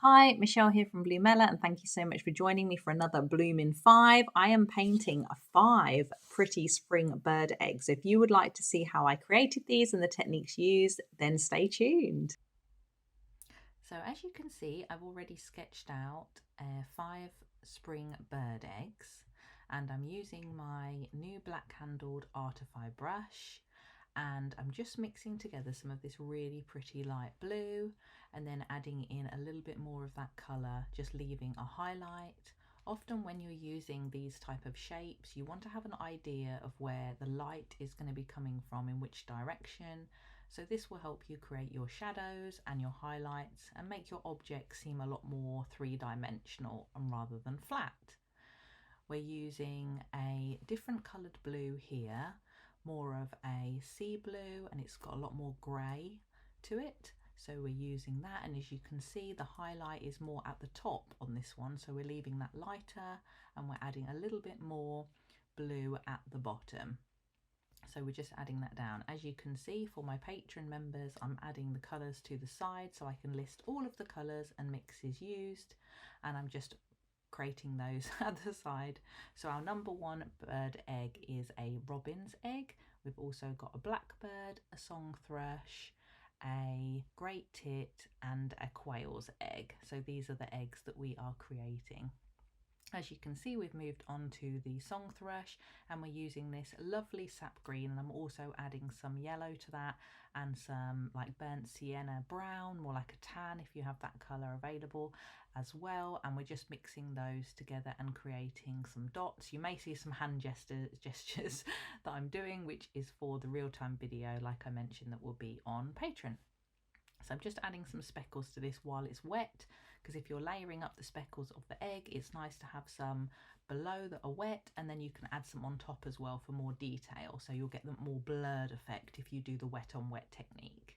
Hi, Michelle here from Bloomella, and thank you so much for joining me for another Bloom in 5. I am painting 5 pretty spring bird eggs. If you would like to see how I created these and the techniques used, then stay tuned. So as you can see, I've already sketched out 5 spring bird eggs, and I'm using my new black handled Artify brush, and I'm just mixing together some of this really pretty light blue and then adding in a little bit more of that colour, just leaving a highlight. Often when you're using these type of shapes, you want to have an idea of where the light is going to be coming from, in which direction. So this will help you create your shadows and your highlights and make your object seem a lot more three-dimensional and rather than flat. We're using a different coloured blue here, more of a sea blue, and it's got a lot more grey to it. So we're using that, and as you can see, the highlight is more at the top on this one, so we're leaving that lighter and we're adding a little bit more blue at the bottom. So we're just adding that down. As you can see, for my Patreon members, I'm adding the colours to the side so I can list all of the colours and mixes used, and I'm just creating those at the side. So our number 1 bird egg is a robin's egg. We've also got a blackbird, a song thrush, a great tit and a quail's egg. So these are the eggs that we are creating. As you can see, we've moved on to the song thrush, and we're using this lovely sap green, and I'm also adding some yellow to that and some like burnt sienna brown, more like a tan if you have that colour available as well, and we're just mixing those together and creating some dots. You may see some hand gestures that I'm doing, which is for the real-time video, like I mentioned, that will be on Patreon. So I'm just adding some speckles to this while it's wet, because if you're layering up the speckles of the egg, it's nice to have some below that are wet, and then you can add some on top as well for more detail. So you'll get the more blurred effect if you do the wet on wet technique.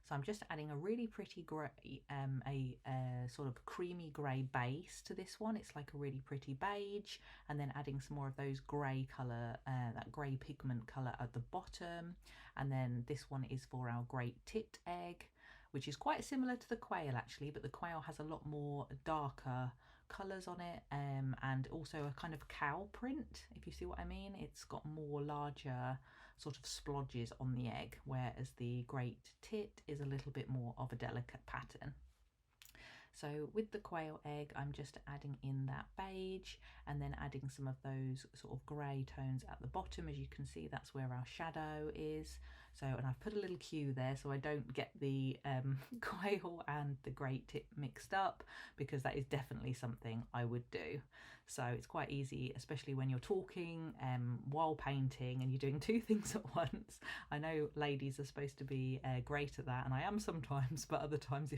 So I'm just adding a really pretty grey, a sort of creamy grey base to this one. It's like a really pretty beige, and then adding some more of those grey colour, that grey pigment colour at the bottom. And then this one is for our Great Tit egg, which is quite similar to the quail actually, but the quail has a lot more darker colours on it, and also a kind of cow print, if you see what I mean. It's got more larger sort of splodges on the egg, whereas the Great Tit is a little bit more of a delicate pattern. So with the quail egg, I'm just adding in that beige and then adding some of those sort of grey tones at the bottom. As you can see, that's where our shadow is. So, and I've put a little cue there so I don't get the quail and the great tit mixed up, because that is definitely something I would do. So it's quite easy, especially when you're talking while painting and you're doing 2 things at once. I know ladies are supposed to be great at that, and I am sometimes, but other times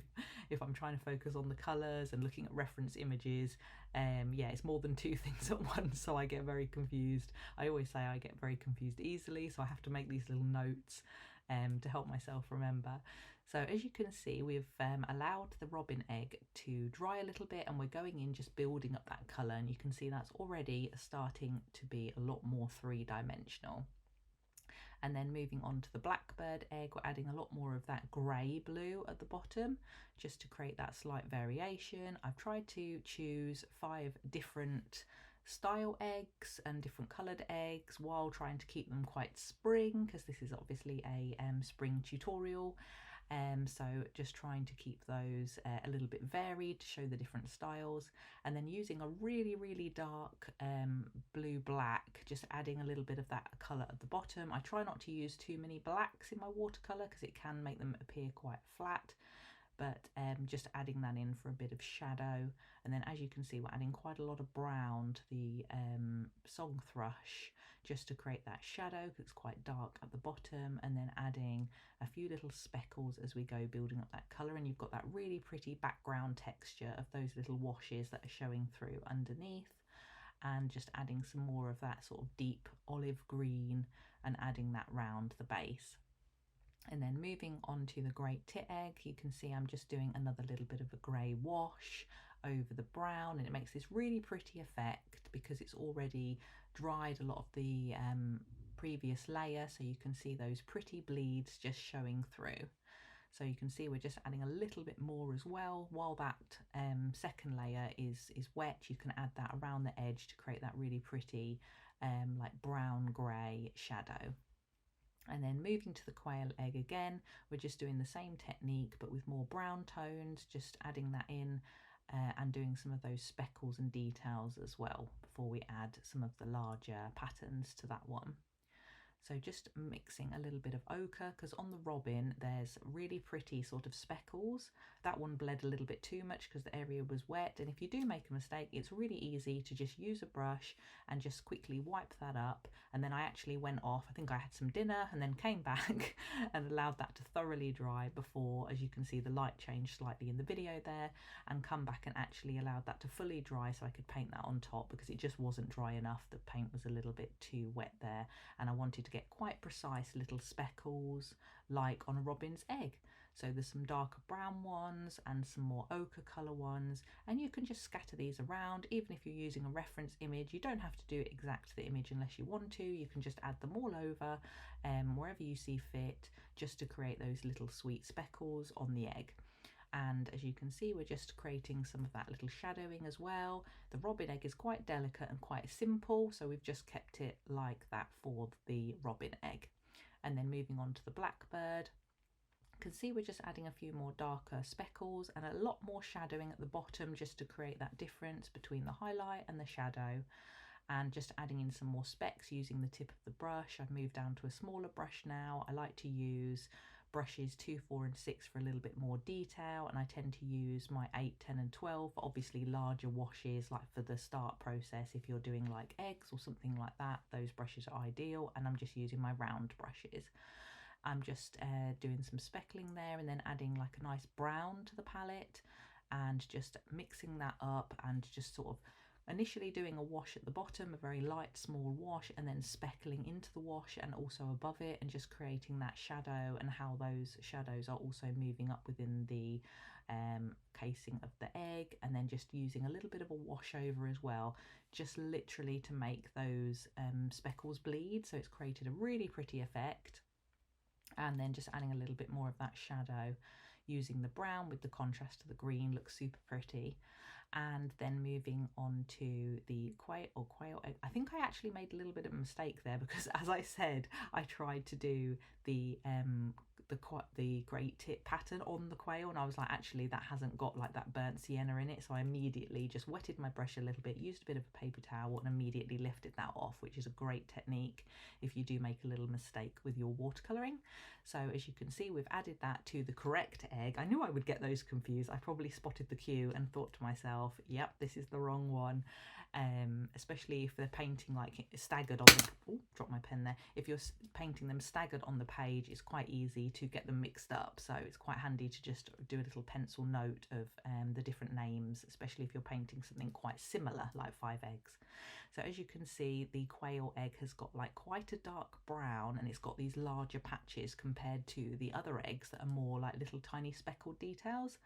if I'm trying to focus on the colours and looking at reference images, yeah, it's more than 2 things at once, so I get very confused. I always say I get very confused easily, so I have to make these little notes to help myself remember. So as you can see, we've allowed the robin egg to dry a little bit, and we're going in just building up that colour, and you can see that's already starting to be a lot more three-dimensional. And then moving on to the blackbird egg, we're adding a lot more of that grey blue at the bottom just to create that slight variation. I've tried to choose 5 different style eggs and different coloured eggs while trying to keep them quite spring, because this is obviously a spring tutorial. So just trying to keep those a little bit varied to show the different styles, and then using a really dark blue black, just adding a little bit of that colour at the bottom. I try not to use too many blacks in my watercolour because it can make them appear quite flat, but just adding that in for a bit of shadow. And then as you can see, we're adding quite a lot of brown to the song thrush just to create that shadow, because it's quite dark at the bottom, and then adding a few little speckles as we go, building up that colour. And you've got that really pretty background texture of those little washes that are showing through underneath, and just adding some more of that sort of deep olive green and adding that round the base. And then moving on to the great tit egg, you can see I'm just doing another little bit of a grey wash over the brown, and it makes this really pretty effect because it's already dried a lot of the previous layer, so you can see those pretty bleeds just showing through. So you can see we're just adding a little bit more as well. While that second layer is wet, you can add that around the edge to create that really pretty like brown grey shadow. And then moving to the quail egg again, we're just doing the same technique but with more brown tones, just adding that in and doing some of those speckles and details as well before we add some of the larger patterns to that one. So just mixing a little bit of ochre, because on the robin there's really pretty sort of speckles. That one bled a little bit too much because the area was wet, and if you do make a mistake, it's really easy to just use a brush and just quickly wipe that up. And then I actually went off, I think I had some dinner and then came back and allowed that to thoroughly dry before, as you can see, the light changed slightly in the video there, and come back and actually allowed that to fully dry so I could paint that on top, because it just wasn't dry enough. The paint was a little bit too wet there, and I wanted to get quite precise little speckles like on a robin's egg. So there's some darker brown ones and some more ochre colour ones, and you can just scatter these around. Even if you're using a reference image, you don't have to do it exact to the image unless you want to. You can just add them all over wherever you see fit, just to create those little sweet speckles on the egg. And as you can see, we're just creating some of that little shadowing as well. The robin egg is quite delicate and quite simple, so we've just kept it like that for the robin egg. And then moving on to the blackbird, you can see we're just adding a few more darker speckles and a lot more shadowing at the bottom, just to create that difference between the highlight and the shadow. And just adding in some more specks using the tip of the brush. I've moved down to a smaller brush now. I like to use brushes 2, 4 and 6 for a little bit more detail, and I tend to use my 8, 10 and 12 for obviously larger washes, like for the start process. If you're doing like eggs or something like that, those brushes are ideal, and I'm just using my round brushes. I'm just doing some speckling there and then adding like a nice brown to the palette, and just mixing that up and just sort of initially doing a wash at the bottom, a very light small wash, and then speckling into the wash and also above it, and just creating that shadow and how those shadows are also moving up within the casing of the egg, and then just using a little bit of a wash over as well, just literally to make those speckles bleed. So it's created a really pretty effect. And then just adding a little bit more of that shadow using the brown with the contrast to the green, looks super pretty. And then moving on to the quail egg. I think I actually made a little bit of a mistake there, because as I said, I tried to do the Great Tit pattern on the quail, and I was like, actually that hasn't got like that burnt sienna in it. So I immediately just wetted my brush a little bit, used a bit of a paper towel, and immediately lifted that off, which is a great technique if you do make a little mistake with your watercolouring. So as you can see, we've added that to the correct egg. I knew I would get those confused. I probably spotted the cue and thought to myself, yep, this is the wrong one. Especially if they're painting like staggered on the, oh, dropped my pen there. If you're painting them staggered on the page, it's quite easy to get them mixed up. So it's quite handy to just do a little pencil note of the different names, especially if you're painting something quite similar like 5 eggs. So as you can see, the quail egg has got like quite a dark brown, and it's got these larger patches compared to the other eggs that are more like little tiny speckled details.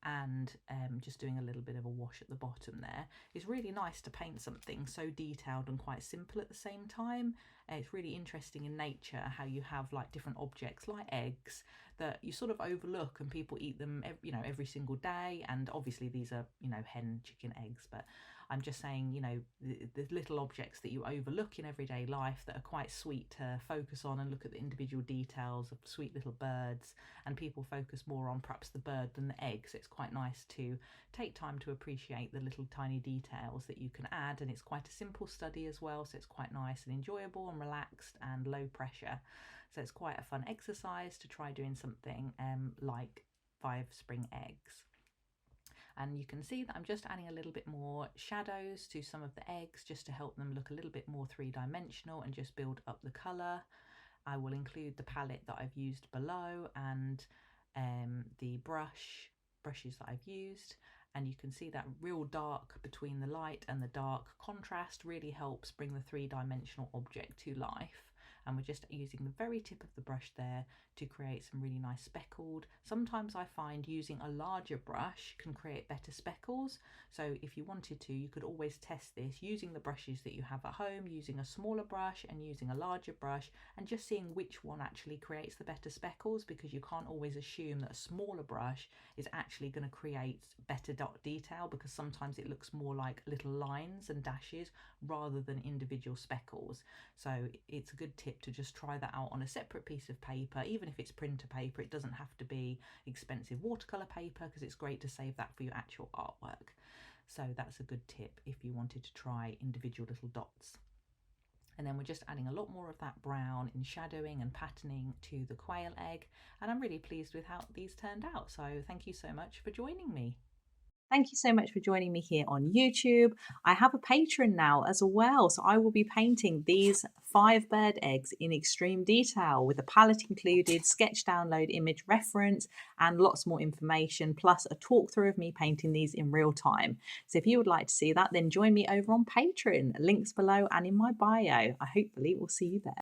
And just doing a little bit of a wash at the bottom there. It's really nice to paint something so detailed and quite simple at the same time. It's really interesting in nature how you have like different objects like eggs that you sort of overlook, and people eat them every single day. And obviously these are hen chicken eggs, but I'm just saying, the little objects that you overlook in everyday life that are quite sweet to focus on and look at the individual details of sweet little birds, and people focus more on perhaps the bird than the egg. So it's quite nice to take time to appreciate the little tiny details that you can add, and it's quite a simple study as well, so it's quite nice and enjoyable and relaxed and low pressure. So it's quite a fun exercise to try doing something like 5 spring eggs. And you can see that I'm just adding a little bit more shadows to some of the eggs, just to help them look a little bit more 3-dimensional and just build up the colour. I will include the palette that I've used below, and the brushes that I've used, and you can see that real dark between the light and the dark contrast really helps bring the 3-dimensional object to life. and we're just using the very tip of the brush there to create some really nice speckled. Sometimes I find using a larger brush can create better speckles, so if you wanted to, you could always test this using the brushes that you have at home, using a smaller brush and using a larger brush, and just seeing which one actually creates the better speckles, because you can't always assume that a smaller brush is actually going to create better dot detail, because sometimes it looks more like little lines and dashes rather than individual speckles. So it's a good tip to just try that out on a separate piece of paper, even if it's printer paper. It doesn't have to be expensive watercolor paper, because it's great to save that for your actual artwork. So that's a good tip if you wanted to try individual little dots. And then we're just adding a lot more of that brown in shadowing and patterning to the quail egg, and I'm really pleased with how these turned out. So thank you so much for joining me. Thank you so much for joining me here on YouTube. I have a Patreon now as well, so I will be painting these 5 bird eggs in extreme detail with a palette included, sketch download, image reference, and lots more information, plus a talk through of me painting these in real time. So if you would like to see that, then join me over on Patreon. Links below and in my bio. I hopefully will see you there.